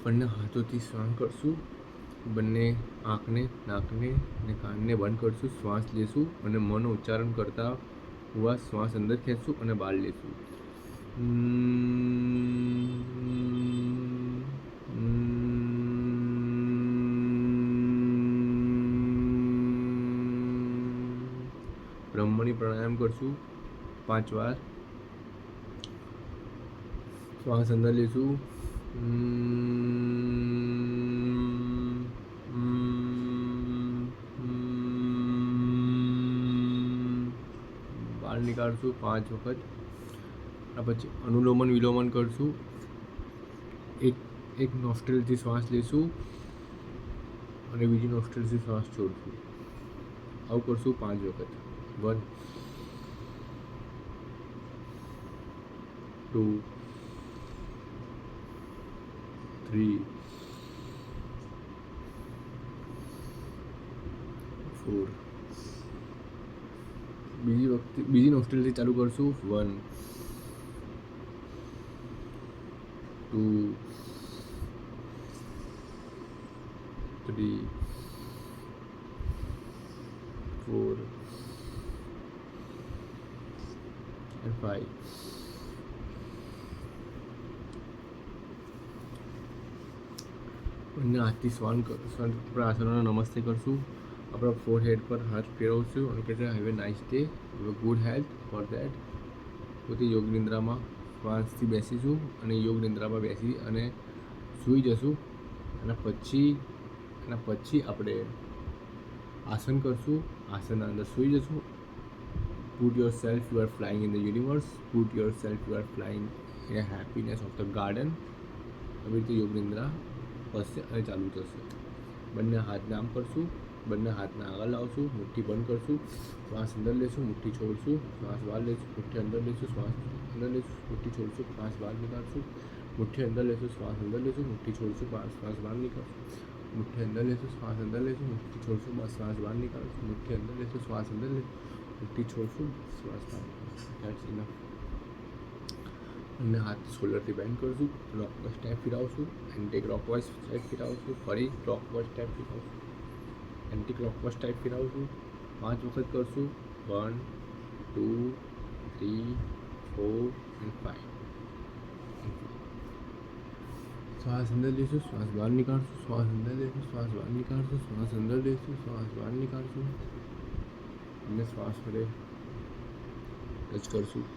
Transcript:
બંને હાથોથી શ્વાસ કરશું, બંને આંખને, નાકને અને કાનને બંધ કરશું, શ્વાસ લેશું અને મનનું ઉચ્ચારણ કરતા હુઆ શ્વાસ અંદર ખેંચશું અને બહાર લેશું. બ્રહ્મણી પ્રાણાયામ કરશું 5 વાર. શ્વાસ અંદર લેશું, બહાર નીકાળશું 5 વખત. આ પછી અનુલોમન વિલોમન કરશું. એક નોસ્ટ્રેલથી શ્વાસ લેશું અને બીજી નોસ્ટ્રેલથી શ્વાસ છોડશું. આવું કરશું 5 વખત. 1 2 3 4. બીજી નોસ્ટ્રેલથી ચાલુ કરશું. 1 2 3 4 and 5. બંને હાથથી આપણા આસનોનો નમસ્તે કરશું. આપણા ફોરહેડ પર હાથ ફેરવશું અને કહેશે have a nice day, have a good health. For that પોતે યોગ નિંદ્રામાં શ્વાસથી બેસીશું અને યોગ નિંદ્રામાં બેસી અને સૂઈ જશું. અને પછી આપણે આસન કરશું. આસનના અંદર સૂઈ જશું. Put yourself, you are flying in the universe. Put yourself, you are flying in a happiness of the garden. આવી રીતે યોગ નિંદ્રા વધશે અને ચાલુ થશે. બંને હાથને આમ કરશું, બંને હાથને આગળ લાવશું, મુઠ્ઠી બંધ કરશું, શ્વાસ અંદર લેશું, મુઠ્ઠી છોડશું, શ્વાસ બહાર લેશું, મુઠ્ઠી અંદર લેશું, શ્વાસ અંદર લેશું, મુઠ્ઠી છોડશું, શ્વાસ બહાર નીકાળશું, મુઠ્ઠી અંદર લેશું, શ્વાસ અંદર લેશું, મુઠ્ઠી છોડશું, શ્વાસ બહાર નીકાળશું, મુઠ્ઠી અંદર લેશું, શ્વાસ અંદર લેશું, મુઠ્ઠી છોડશું, શ્વાસ બહાર નીકાળશું, મુઠ્ઠી અંદર લેશું, શ્વાસ અંદર લેશું, મુઠ્ઠી છોડશું, શ્વાસ બહાર નીકાળશું. That's enough. અને હાથ શોલ્ડરથી બેન્ડ કરશું, ક્લોકવાઇઝ સ્ટેપ ફેરવશું, એન્ટી ક્લોકવાઇઝ સ્ટેપ ફેરવશું, ફરી ક્લોકવાઇઝ સ્ટેપ ફેરવશું, એન્ટી ક્લોકવાઇઝ સ્ટેપ ફેરવશું. 5 વખત કરશું. 1 2 3 4 and 5. શ્વાસ અંદર લેશું, શ્વાસ બહાર નીકાળશું, શ્વાસ અંદર લેશું, શ્વાસ બહાર નીકાળશું, શ્વાસ અંદર લેશું, શ્વાસ બહાર નીકાળશું અને શ્વાસ વડે ટચ કરશું.